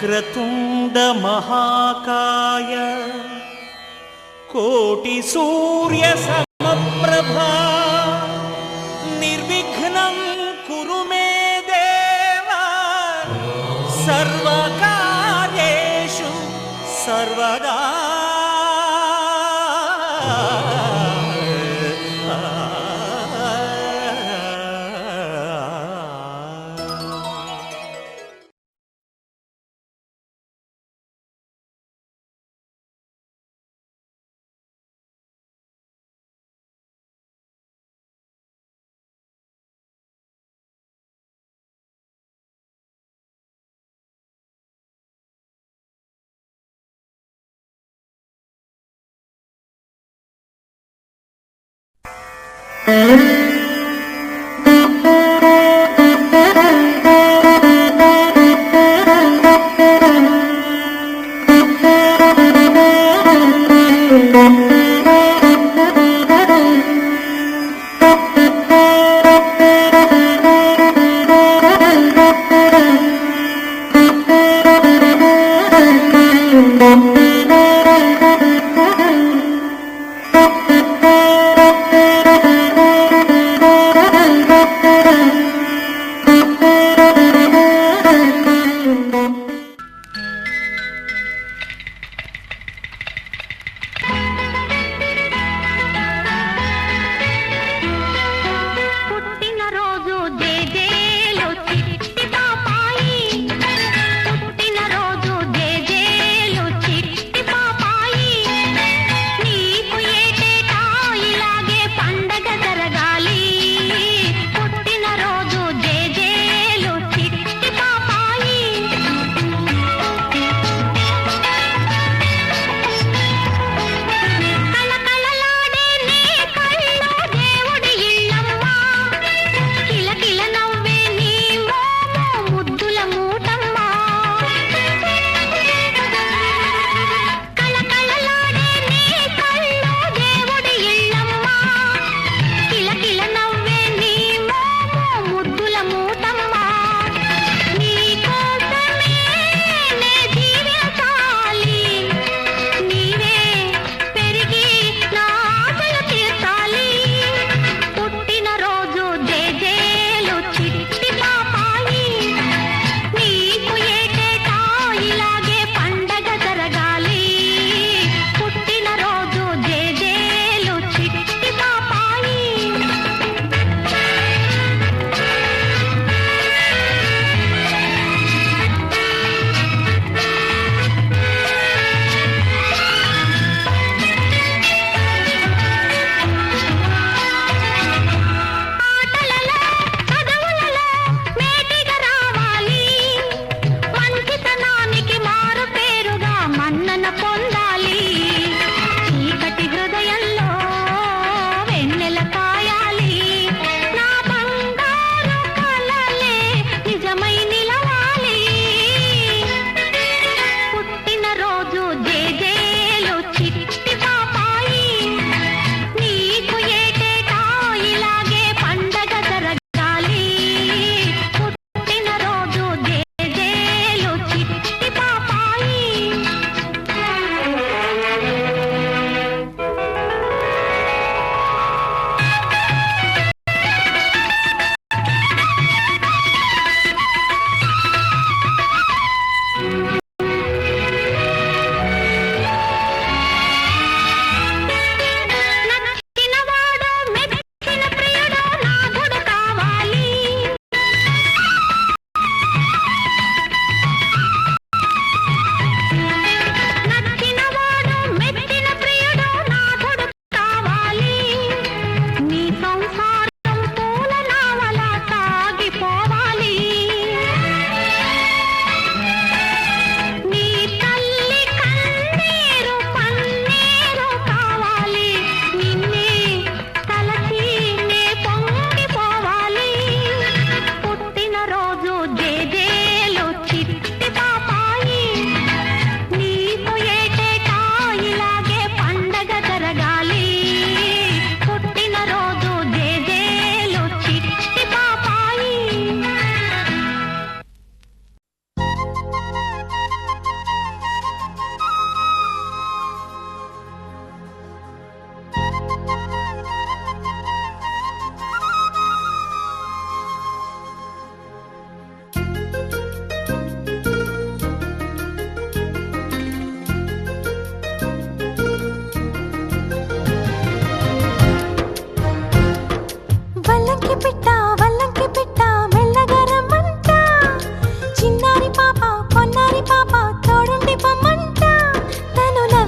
వక్రతుండ మహాకాయ కోటి సూర్య సమప్రభా నిర్విఘ్నం కురు మే దేవ సర్వకార్యేషు సర్వదా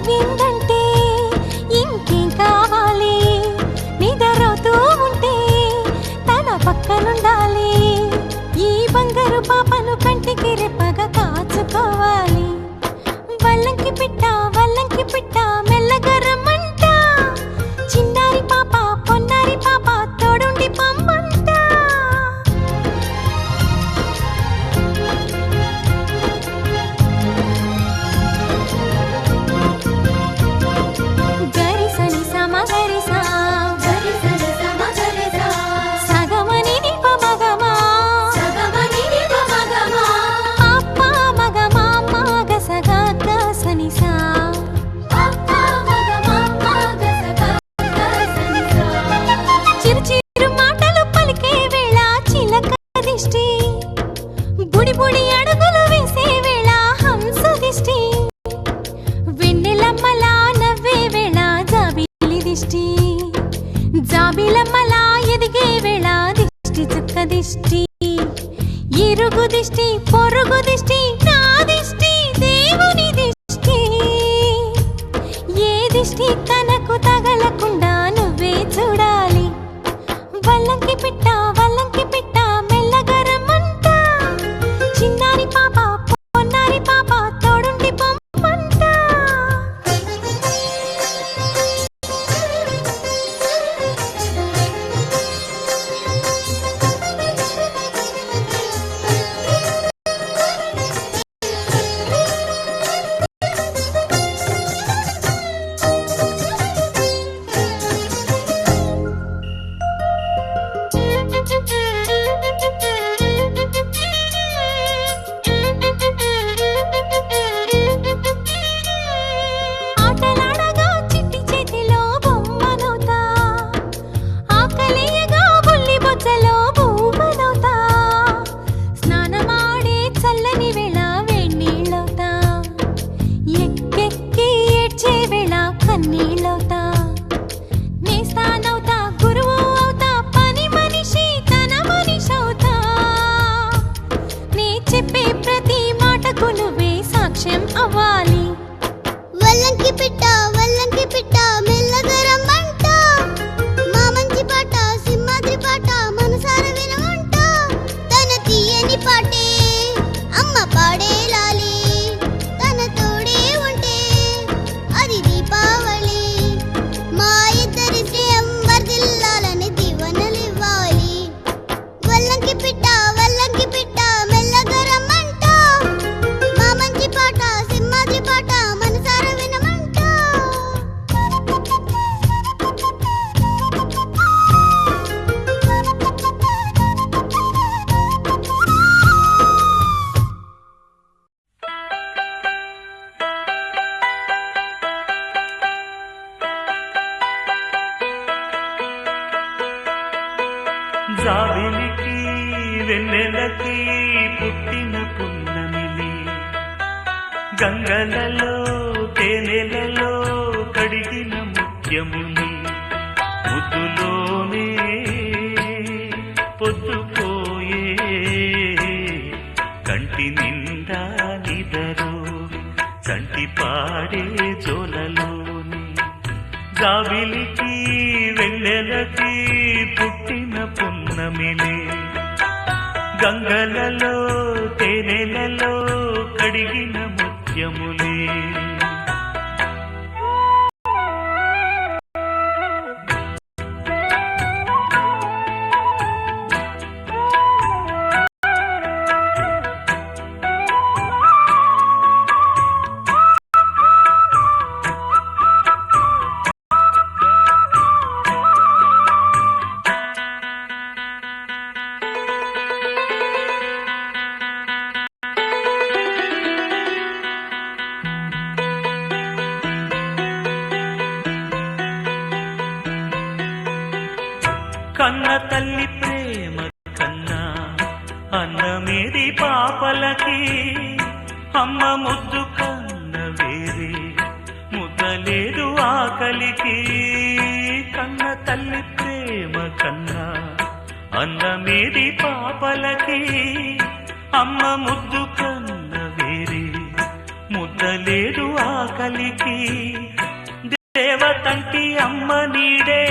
నవ్విందంటే ఇంకేం కావాలి, నిద్రపోతూ ఉంటే తన పక్కనుండాలి. ఈ బంగారు పాపను కంటికి రెప్పగా కాచుకోవాలి. వల్లంకి పిట్ట మెల్లగా రమ్మంట, చిన్నారి పాప పొన్నారి పాప తోడుండి పమ్మంట. గరిసని సమ గరిసా సగమని నిప మగమా పాప మగమా మగసగ గసనిసా చిరు చిరు మాటలు పలికే వేళ చిలక దిష్టి, బుడి బుడి అడుగులు వేసే వేళ హంస దిష్టి, వెన్నెలమ్మలా నవ్వే వేళ జాబిలి దిష్టి, జాబిలమ్మలా ఎదిగే వేళ దిష్టి చుక్క దిష్టి, ఇరుగు దిష్టి పొరుగు దిష్టి నా దిష్టి దేవుని దిష్టి. ఏ దిష్టి తనకు తగలకుండా నువ్వే చూడాలి. వల్లంకి పిట్ట మెల్లగా రమ్మంట, చిన్నారి పాప పొన్నారి పాప తోడుండి పొమ్మంట. ఆటలాడగా చిట్టి చేతిలో బొమ్మనవుతా, ఆకలియగా బుల్లి బొచ్చలో భూమనవుతా, స్నానమాడే చల్లని వేళ వేణీళ్ళవుతా, ఎక్కెక్కి ఏడ్చే వేళ కన్నీళ్ళవుతా, నేస్తానవుతా గురువు అవుతా, పని మనిషి తన మనిషవుతా, నీ చెప్పే ప్రతి మాటకు నువ్వే సాక్ష్యం అవ్వాలి. వల్లంకి పిట్ట మెల్లగా రమ్మంట, మా మంచి పాట సింహాద్రి పాట మనసార వినమంట. తన తీయని పాటే అమ్మ పాడేలాలి, తన తోడే ఉంటే అది దీపావళి. మా ఇద్దరి శ్రేయం వర్ధిల్లాలని దీవెనలివ్వాలి. వల్లంకి పిట్ట మెల్లగా రమ్మంట, మా మంచి పాట సింహాద్రి పాట మనసార వినమంట. జాబిలికి వెన్నెలకి పుట్టిన పున్నమిలి, గంగలలో తేనెలలో కడిగిన ముత్యముని, ముద్దులోనే పొద్దుపోయే కంటి నిండా నిదరు చంటి పాడే జోలలోని. జాబిలికి వెన్నెలకి పుట్టిన పున్నమిలే, గంగలలో తేనెలలో కడిగిన ముత్యములే. కన్న తల్లి ప్రేమ కన్నా అన్నమేది పాపలకి, అమ్మ ముద్దు కన్న వేరే ముద్దలేదు ఆకలికి. కన్న తల్లి ప్రేమ కన్నా అన్నమేది పాపలకి, అమ్మ ముద్దు కన్న వేరే ముద్దలేదు లేదు ఆకలికి. దేవతంటి అమ్మ నీడే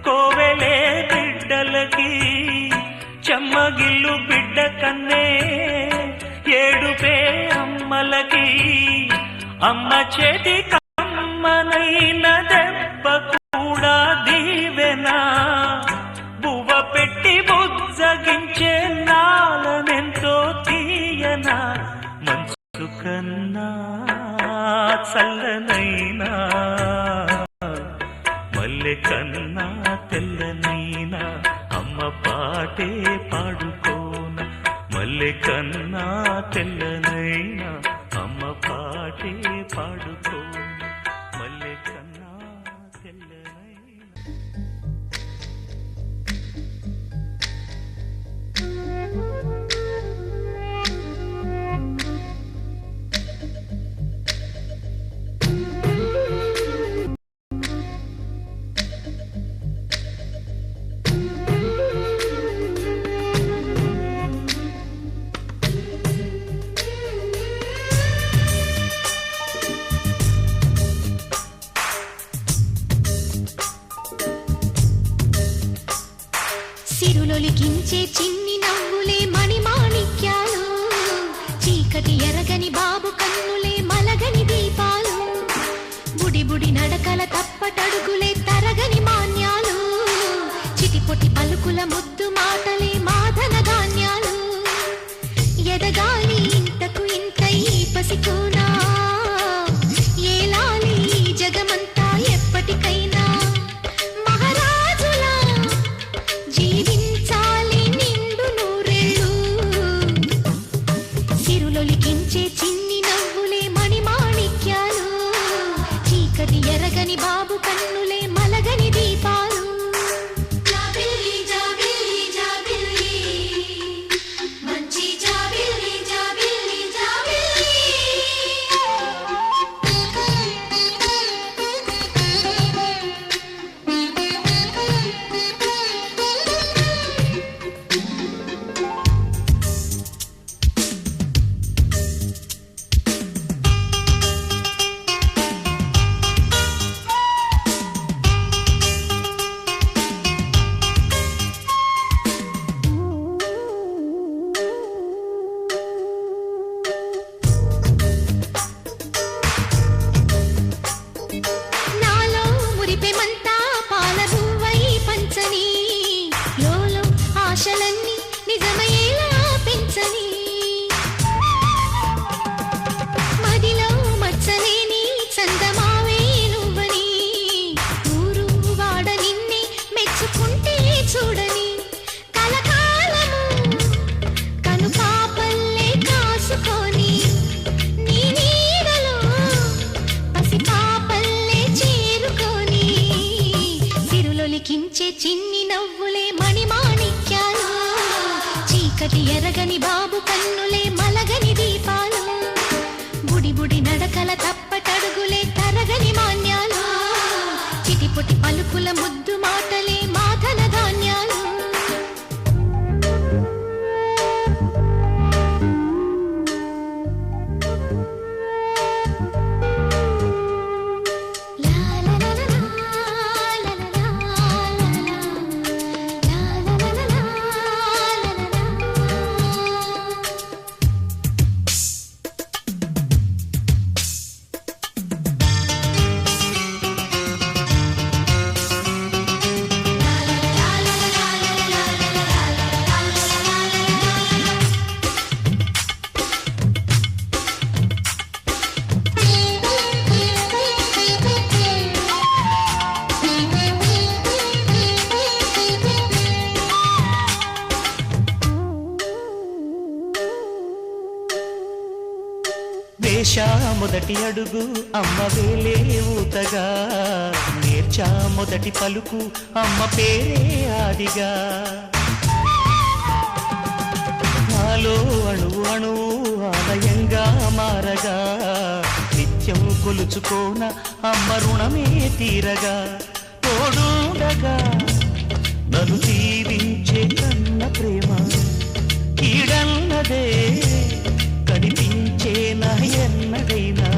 కోవెలే బిడ్డలకి. చెమ్మగిల్లు బిడ్డ కన్నే ఏడుపే అమ్మలకి. అమ్మ చేతి కమ్మనైన దెబ్బ కూడా దీవెనా. బువ్వ పెట్టి బుజ్జగించే నాలనెంతో తీయనా. మనసు కన్నా చల్లనైనా మల్లె కన్నా తెల్లనైనా అమ్మ పాటే పాడుకోన. మల్లె కన్నా తెల్లనైనా అమ్మ పాటే పాడుకోన. మల్లె కన్నా తెల్లనైనా. సిరులొలికించే చిన్ని నవ్వులే మణిమాణిక్యాలు. చీకటి ఎరగని బాబు కన్నులే మలగని దీపాలు. బుడి బుడి నడకల తప్పటడుగులే తరగని మాన్యాలు. చిటిపొటి పలుకుల ముద్దు మాటలే మాధన ధాన్యాలు. ఎదగాలి ఇంతకు ఇంత ఈ పసికోనా. ఏలాలి జగమంతా ఎప్పటికైనా. మహారాజులా జీవించాలి నిండు నూరేళ్ళు. సిరులొలికించే చిన్ని నవ్వులే మణిమాణిక్యాలు. చీకటి ఎరగని బాబు కన్నులే మలగని దీపాలు. జాబిల్లి జాబిల్లి జాబిల్లి మంచి జాబిల్లి జాబిల్లి జాబిల్లి. నాలో మురిపెమంతా పాల పువ్వై పంచని. లోలో ఆశలన్నీ నిజమయ్యేలా పెంచని. మదిలో మచ్చలేని చందమావే నువ్వని. ఊరు వాడ నిన్నే మెచ్చుకుంటే చూడని. కలకాలము కను పాపల్లే కాసుకొని. నీ నీడలో పసి పాపల్లే చేరుకొని. సిరులొలికించే చిన్ని నవ్వులే మణిమాణిక్యాలు. చీకటి ఎరగని బాబు కన్నులే మలగని దీపాలు. బుడి బుడి నడకల తప్పటడుగులే తరగని మాన్యాలు. చిటిపొటి పలుకుల ముద్దు మాటలే మాధన ధాన్యాలు. లా లా లా లా లా లా లా లా లా లా లా. వేశా మొదటి అడుగు అమ్మ వేలే ఊతగా. నేర్చా మొదటి పలుకు అమ్మ పేరే ఆదిగా. నాలో అణువు అణువు ఆలయంగా మారగా. నిత్యం కొలుచుకోన అమ్మ రుణమే తీరగా. తోడుండగా నన్ను దీవించే కన్న ప్రేమ కీడన్నదే కనిపించే నా ఎన్నడైనా.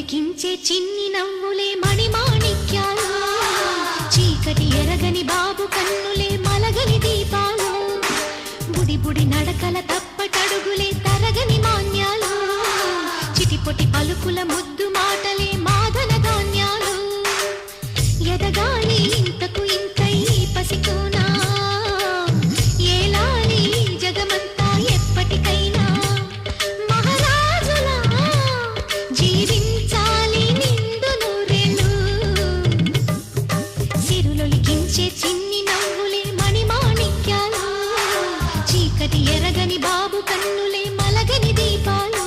సిరులొలికించే చిన్ని నవ్వులే మణిమాణిక్యాలు చీకటి ఎరగని బాబు కన్నులే మలగని దీపాలు బుడి బుడి నడకల తప్పటడుగులే తరగని మాన్యాలు చిటిపొటి పలుకుల ముద్దు మాటలే మాదన ధాన్యాలు ఎదగాలి ఇంతకు ఇంత ఈ పసికోనా ఏలాలి జగమంతా ఎప్పటికైనా మహారాజులా జీవించాలి నిండు నూరేళ్ళు సిరులొలికించే చిన్ని నవ్వులే మణిమాణిక్యాలు చీకటి ఎరగని బాబు కన్నులే మలగని దీపాలు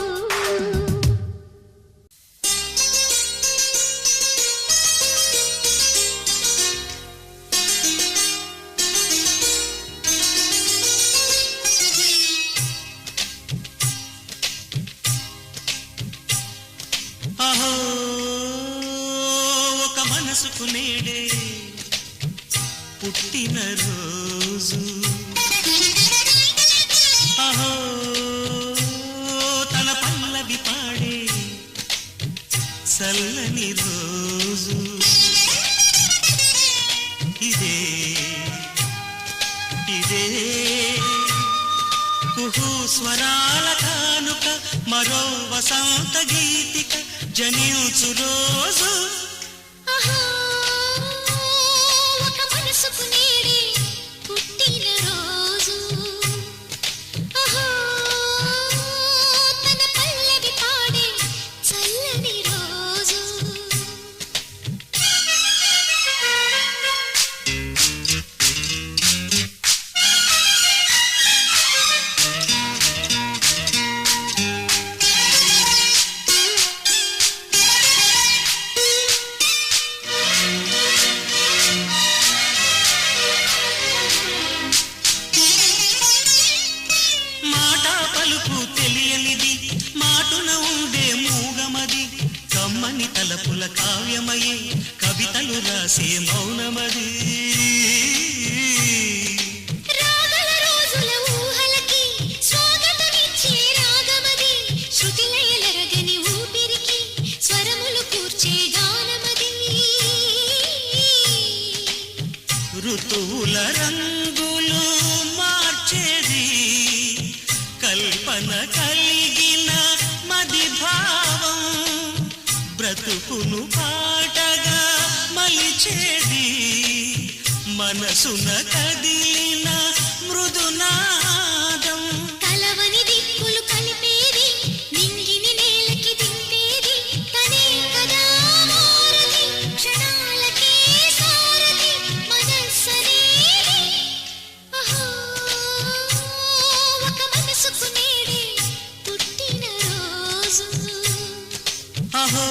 అహో ఒక మనసుకు నేడే పుట్టిన రోజు అహో తన పల్లవి పాడే చల్లని రోజు ఇదే ఇదే కుహు స్వరాల కానుక మరో వసంత గీతిక జనించు రోజు ఒక మనసుకు నేడే పుట్టిన రోజు తన పల్లవి పాడే చల్లని రోజు మాట పలుకు తెలియనిది మాటున ఉండే మూగమది కమ్మని తలపుల కావ్యమయే కవితలు రాసే మౌనమది రాగల రోజుల ఊహలకి స్వాగతమిచ్చే రాగమది శృతిలయలరగని ఊపిరికి స్వరములు కూర్చే గానమది ఋతువుల రంగులు మార్చేది కల్పన కలిగిన మది భావం బ్రతుకును పాటగా మలిచేది మనసున కదిలిన మృదునాదం కలవని దిక్కులు కలిపేది నింగిని నేలకి దింపేది తనే కదా మారది క్షణాలకే సారది మనస్సనేది ఒక మనసుకు నేడే పుట్టిన రోజు అహో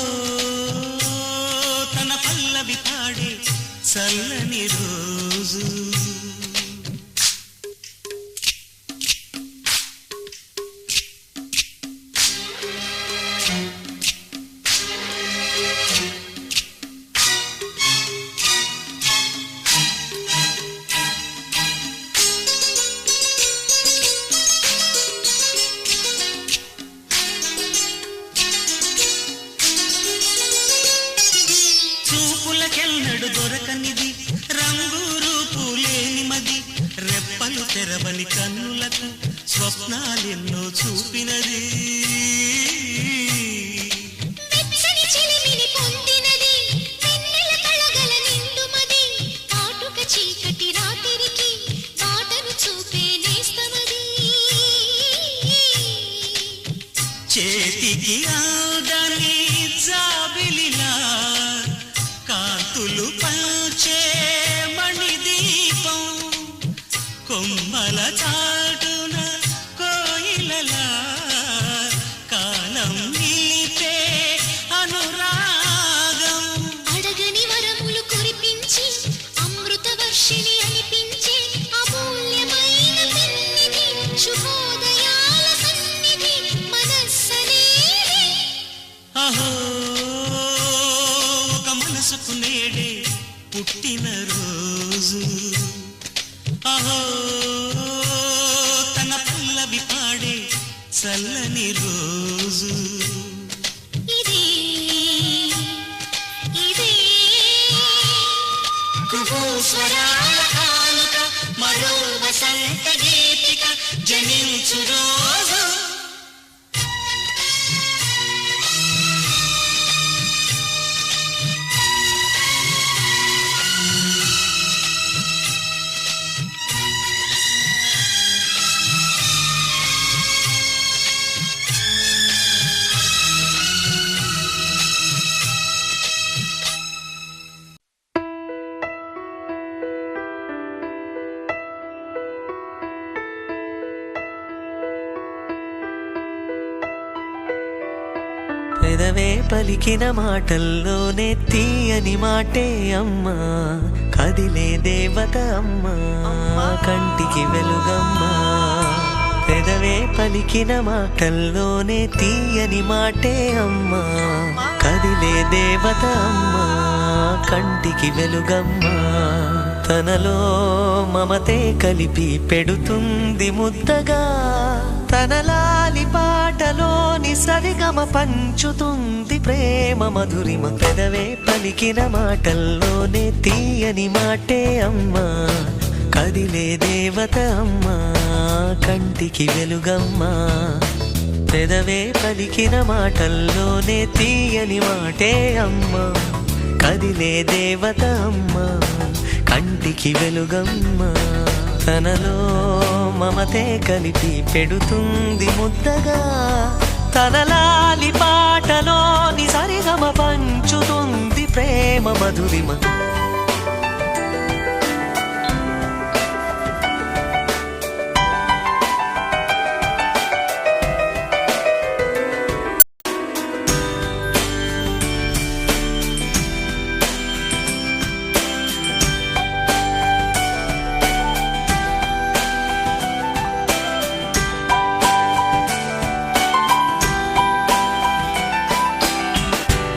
తన పల్లవి పాడే చల్లని రోజు చూపులకెన్నడు దొరకనిది రంగు రూపు లేని మది రెప్పలు తెరవని కన్నులకు స్వప్నాలెన్నో చూపినది మెచ్చని చిలిమిని పొందినది వెన్నెల కళగల నిండుమది కాటుక చీకటి రాత్రికి బాటను చూపే నేస్తమది చేతికి ఆదని జాబిలిలా కాంతులు పంచే మణిదీపం కొమ్మల చాటున కోయిలలా కాలం నిలిపే అనురాగం అడగని వరములు కురిపించి అమృత వర్షిణి అనిపించే అమూల్యమైన పెన్నిధి శుభోదయాల సన్నిధి మనస్సనేది అహో ఒక మనసుకు నేడే పుట్టిన రోజు అహో తన పల్లవి పాడే చల్లని రోజు ఇదే స్వరాల కానుక మరో వసంత గీతిక జనించు రోజు పెదవే పలికిన మాటల్లోనే తీయని మాటే అమ్మా కదిలే దేవత అమ్మా కంటికి వెలుగమ్మా పెదవే పలికిన మాటల్లోనే తీయని మాటే అమ్మా కదిలే దేవత అమ్మా కంటికి వెలుగమ్మా తనలో మమతే కలిపి పెడుతుంది ముద్దగా తన లాలి పాటలోని సరిగమ పంచుతుంది ప్రేమ మధురిమ పెదవే పలికిన మాటల్లోనే తీయని మాటే అమ్మా కదిలే దేవత అమ్మా కంటికి వెలుగమ్మా పెదవే పలికిన మాటల్లోనే తీయని మాటే అమ్మా కదిలే దేవత అమ్మా కంటికి వెలుగమ్మా తనలో మమతే కలిపి పెడుతుంది ముద్దగా తన లాలి పాటలోని సరిగమ పంచుతుంది ప్రేమ మధురిమ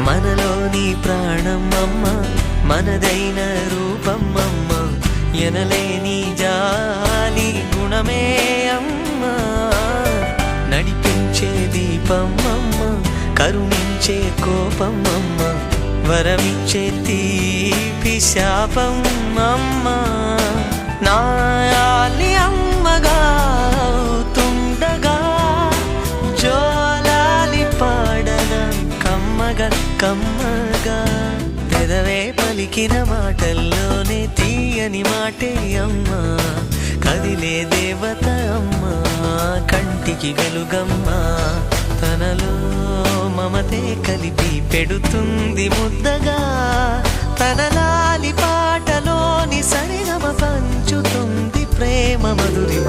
మనలోని ప్రాణం అమ్మ మనదైన రూపం అమ్మ ఎనలేని జాలి గుణమే అమ్మ నడిపించే దీపం అమ్మ కరుణించే కోపం అమ్మ వరమిచ్చే తీపి శాపం అమ్మ నాయాలి అమ్మగా తుండగా జోలాలి పాడన కమ్మగా కమ్మగా పెదవే పలికిన మాటల్లోనే తీయని మాటే అమ్మా కదిలే దేవత అమ్మా కంటికి వెలుగమ్మా తనలో మమతే కలిపి పెడుతుంది ముద్దగా తన లాలి పాటలోని సరిగమ పంచుతుంది ప్రేమ మధురిమ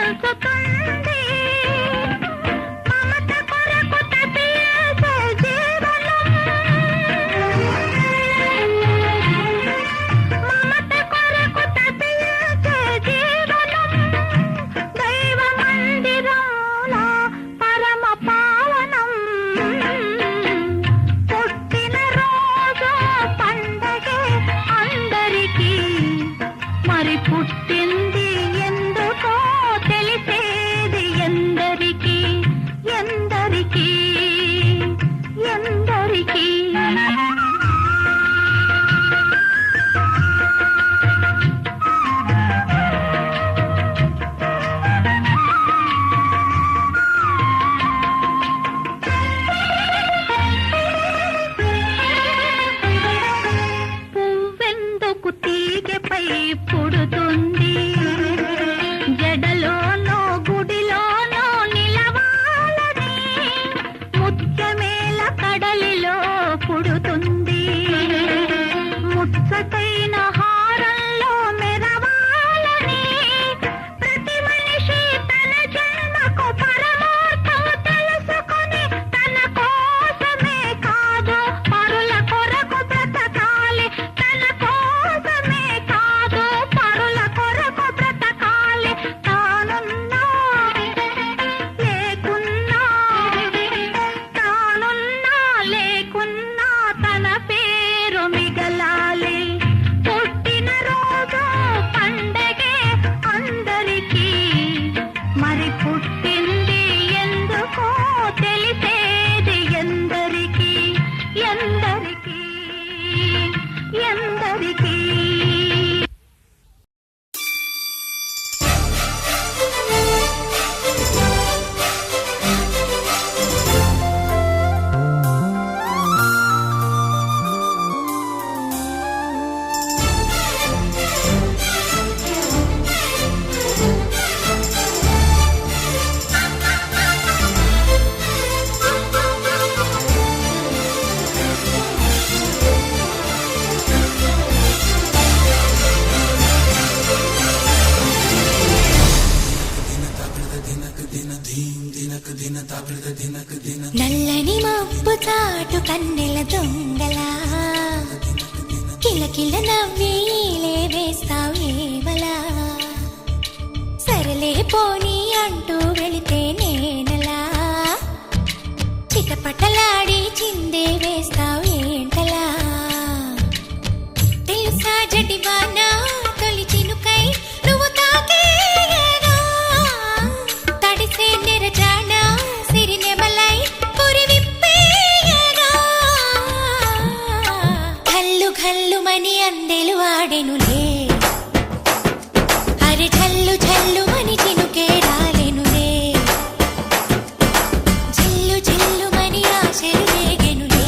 పంచుతుంది మమత కొరకు తపియేసే జీవనం మమత కొరకు తపియేసే జీవనం దైవ మందిరంలో పరమ పావనం పుట్టిన రోజు పండగే అందరికీ మరి పుట్టింది ఎందుకో తెలిసేది ఎందరికీ ఎందరికీ ఎందరికీ పువ్వెందుకు తీగపై పుడుతుంది జడలోనో గుడిలోనో నిలవాలని ముత్యమేల కడలిలో పుడుతుంది ముచ్చటైన హారంలో మెరవాలని ప్రతి మనిషి తన జన్మకు పరమార్థం తెలుసుకొని తన కోసమే కాదు పరుల కొరకు బ్రతకాలి తన కోసమే కాదు పరుల కొరకు బ్రతకాలి తానున్నా లేకున్నా తానున్నా లేకున్నా తన పేరు మిగలాలి పుట్టిన రోజు పండగే అందరికీ మరి పుట్టింది ఎందుకో తెలిసేది ఎందరికీ ఎందరికీ ఎందరికీ నల్లని మబ్బు చాటు కన్నెల దొంగలా కిలకిల నవ్వీలే వేస్తావేవలా సరలే పోనీ అంటూ వెళితే నేనలా చిటపటలాడి చిందే వేస్తావేంటలా తెలుసా జటివానా తొలి చినుకై నువ్వు తాకేయగా తడిసే నెరజానా సిరినెమలై పురి విప్పేయగా ఘల్లు ఘల్లుమని అందెలు ఆడెనులే అరె ఝల్లు ఝల్లుమని చినుకే రాలెనులే జిల్లు జిల్లుమని ఆశలు రేగెనులే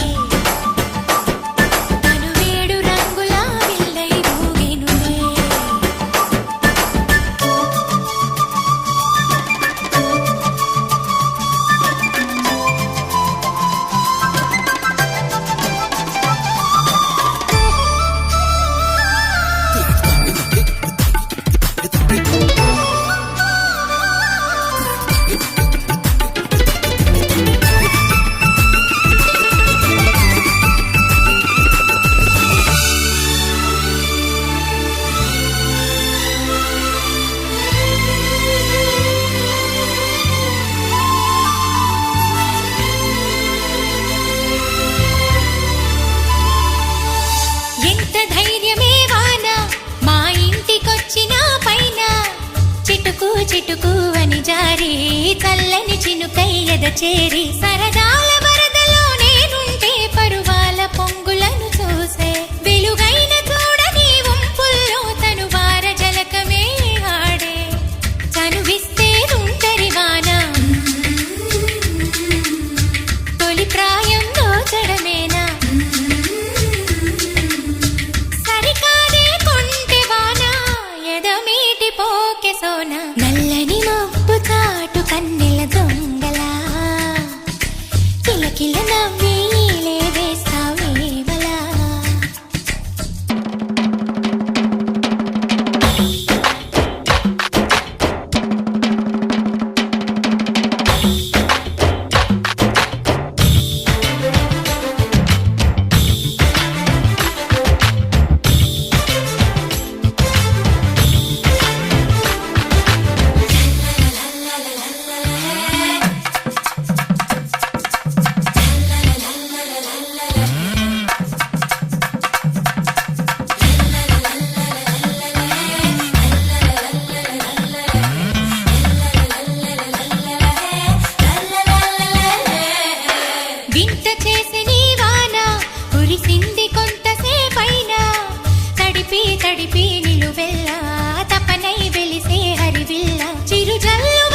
తను వేడు రంగులా విల్లై ఊగెనులే ఎంత ధైర్యమే వాన మా ఇంటికొచ్చిన పైన చిటుకు చిటుకు అని జారి చల్లని చినుకై ఎద చేరి సరదాల వరదలో నేనుంటే పరువాల పొంగులను చూసే వెలుగైన చూడని వంపుల్లో తను వార జలకమే ఆడే చనువిస్తే ఉంటరి వాన తొలి ప్రాయం దోచడమేనా సరికాదే కొంటె వాన ఎదమీటి పోకె సోన నల్లని మబ్బు చాటు కన్నెల దొంగలా జల్లు